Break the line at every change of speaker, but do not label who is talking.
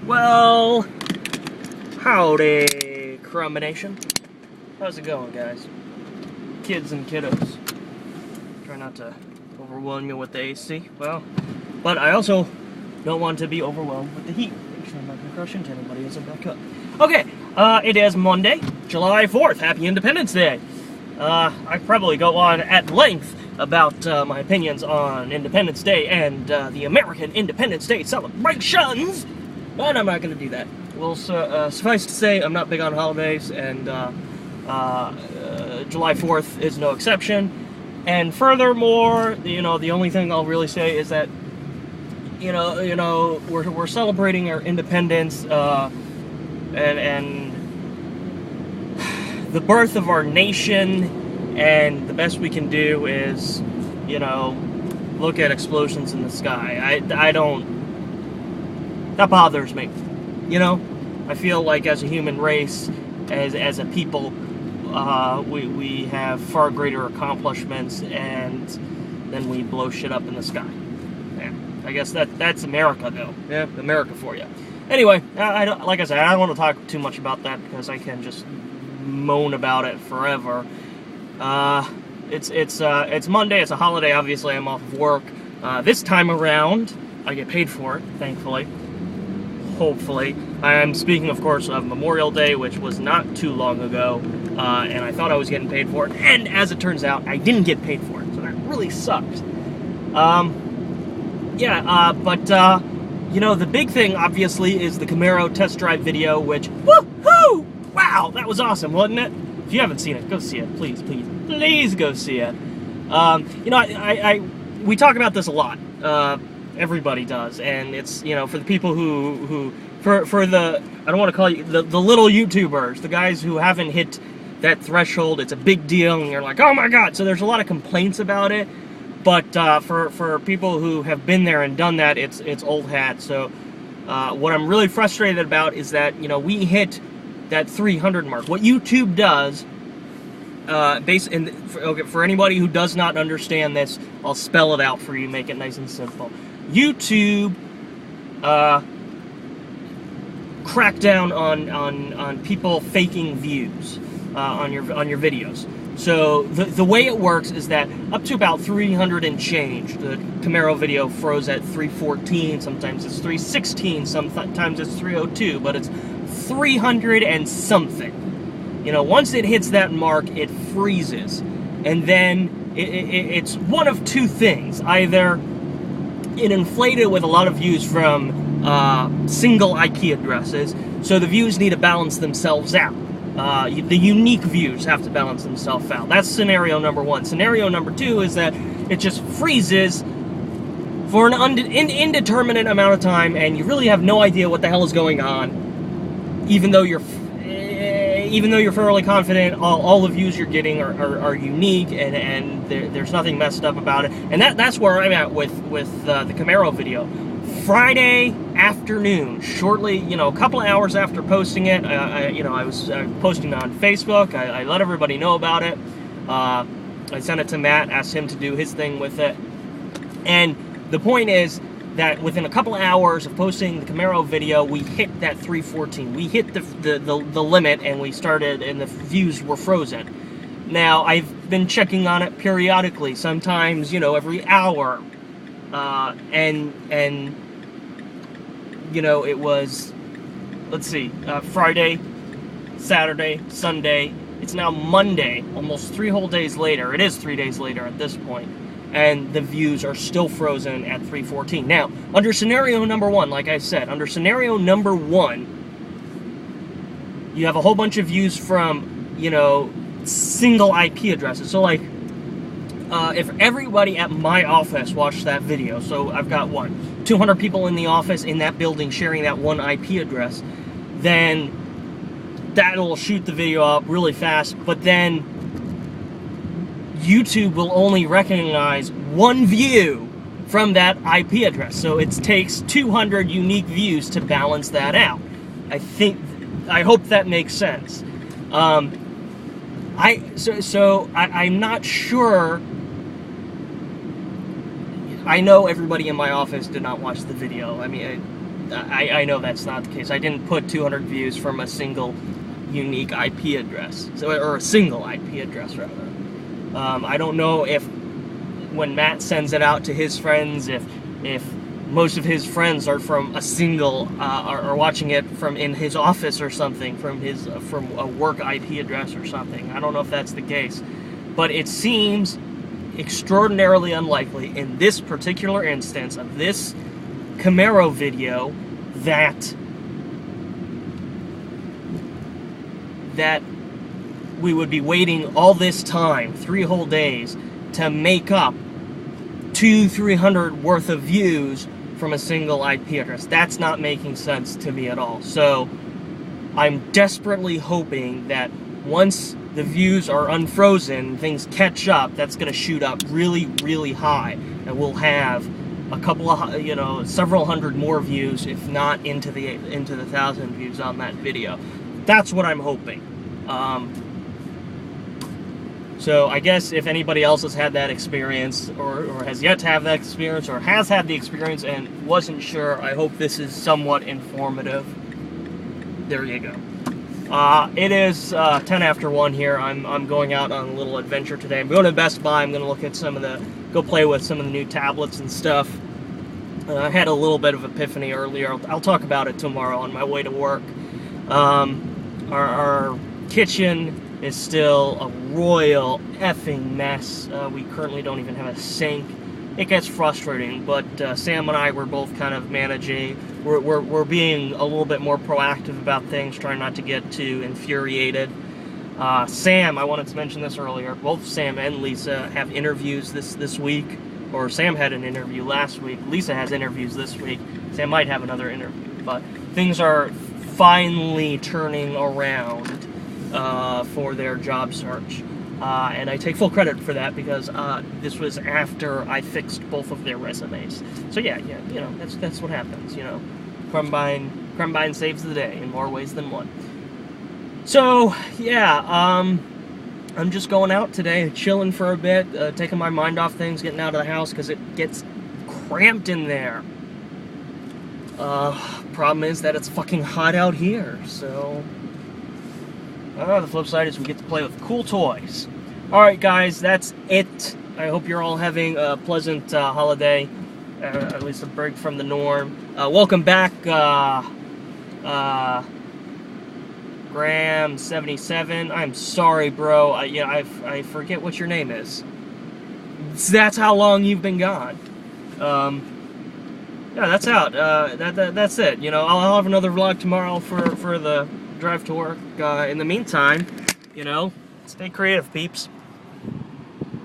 Well, howdy, Krumbine. How's it going, guys? Kids and kiddos. Try not to overwhelm you with the AC. Well, but I also don't want to be overwhelmed with the heat. Make sure I'm not going to crush into anybody as I back up. Okay, it is Monday, July 4th. Happy Independence Day. I probably go on at length about my opinions on Independence Day and the American Independence Day celebrations, but I'm not going to do that. Well, suffice to say, I'm not big on holidays, and July 4th is no exception. And furthermore, the only thing I'll really say is that, we're celebrating our independence, and the birth of our nation, and the best we can do is, look at explosions in the sky. That bothers me. I feel like as a human race, as a people, we have far greater accomplishments, and then we blow shit up in the sky. Yeah, I guess that's America, though. Yeah, America for you. Anyway, like I said, I don't want to talk too much about that because I can just moan about it forever. It's Monday. It's a holiday. Obviously, I'm off of work. This time around, I get paid for it, thankfully. Hopefully. I'm speaking, of course, of Memorial Day, which was not too long ago, and I thought I was getting paid for it, and as it turns out, I didn't get paid for it, so that really sucked. The big thing, obviously, is the Camaro test drive video, which, woohoo! Wow, that was awesome, wasn't it? If you haven't seen it, go see it. Please go see it. We talk about this a lot. Everybody does, and it's, for the people for the, I don't want to call you, the little YouTubers, the guys who haven't hit that threshold, it's a big deal, and you're like, oh my god, so there's a lot of complaints about it, but for people who have been there and done that, it's old hat. So what I'm really frustrated about is that, we hit that 300 mark. What YouTube does, for anybody who does not understand this, I'll spell it out for you, make it nice and simple. YouTube crack down on people faking views on your videos. So the way it works is that up to about 300 and change, the Camaro video froze at 314, sometimes it's 316, sometimes it's 302, but it's 300 and something. Once it hits that mark, it freezes. And then it's one of two things. Either it inflated with a lot of views from single IP addresses, so the views need to balance themselves out. The unique views have to balance themselves out. That's scenario number one. Scenario number two is that it just freezes for an indeterminate amount of time, and you really have no idea what the hell is going on, even though you're fairly confident all the views you're getting are unique, and there's nothing messed up about it. And that's where I'm at with the Camaro video. Friday afternoon, shortly, a couple of hours after posting it, I was posting on Facebook. I let everybody know about it. I sent it to Matt, asked him to do his thing with it. And the point is that within a couple of hours of posting the Camaro video, we hit that 314. We hit the limit, and we started, and the views were frozen. Now, I've been checking on it periodically, sometimes, every hour. It was, let's see, Friday, Saturday, Sunday. It's now Monday, almost 3 whole days later. It is 3 days later at this point. And the views are still frozen at 314. Now, under scenario number one, like I said, under scenario number one, you have a whole bunch of views from, single IP addresses. So, like, if everybody at my office watched that video, so I've got, 200 people in the office in that building sharing that one IP address, then that'll shoot the video up really fast, but then YouTube will only recognize one view from that IP address. So it takes 200 unique views to balance that out. I hope that makes sense. I'm not sure. I know everybody in my office did not watch the video. I mean, I know that's not the case. I didn't put 200 views from a single unique IP address, or a single IP address rather. I don't know if when Matt sends it out to his friends, if most of his friends are from a single, are watching it from in his office or something, from a work IP address or something. I don't know if that's the case, but it seems extraordinarily unlikely in this particular instance of this Camaro video that we would be waiting all this time, 3 whole days, to make up 200-300 worth of views from a single IP address. That's not making sense to me at all. So I'm desperately hoping that once the views are unfrozen, things catch up, that's going to shoot up really, really high, and we'll have a couple of, you know, several hundred more views, if not into the 1,000 views on that video. That's what I'm hoping. So I guess if anybody else has had that experience, or has yet to have that experience, or has had the experience and wasn't sure, I hope this is somewhat informative. There you go. It is 10 after 1 here. I'm going out on a little adventure today. I'm going to Best Buy. I'm going to look at go play with some of the new tablets and stuff. I had a little bit of epiphany earlier. I'll talk about it tomorrow on my way to work. Our kitchen is still a royal effing mess. We currently don't even have a sink. It gets frustrating, but Sam and I were both kind of managing. We're being a little bit more proactive about things, trying not to get too infuriated. Sam, I wanted to mention this earlier, both Sam and Lisa have interviews this week, or Sam had an interview last week. Lisa has interviews this week. Sam might have another interview, but things are finally turning around for their job search. And I take full credit for that because this was after I fixed both of their resumes. So yeah, you know, that's what happens, you know. Krumbine saves the day in more ways than one. So yeah, I'm just going out today, chilling for a bit, taking my mind off things, getting out of the house because it gets cramped in there. Problem is that it's fucking hot out here, so the flip side is we get to play with cool toys. Alright guys, that's it. I hope you're all having a pleasant holiday, at least a break from the norm. Welcome back, Graham77. I'm sorry, bro. I forget what your name is. That's how long you've been gone. Yeah, that's out. That's it. You know, I'll have another vlog tomorrow for the drive to work. In the meantime, you know, stay creative, peeps.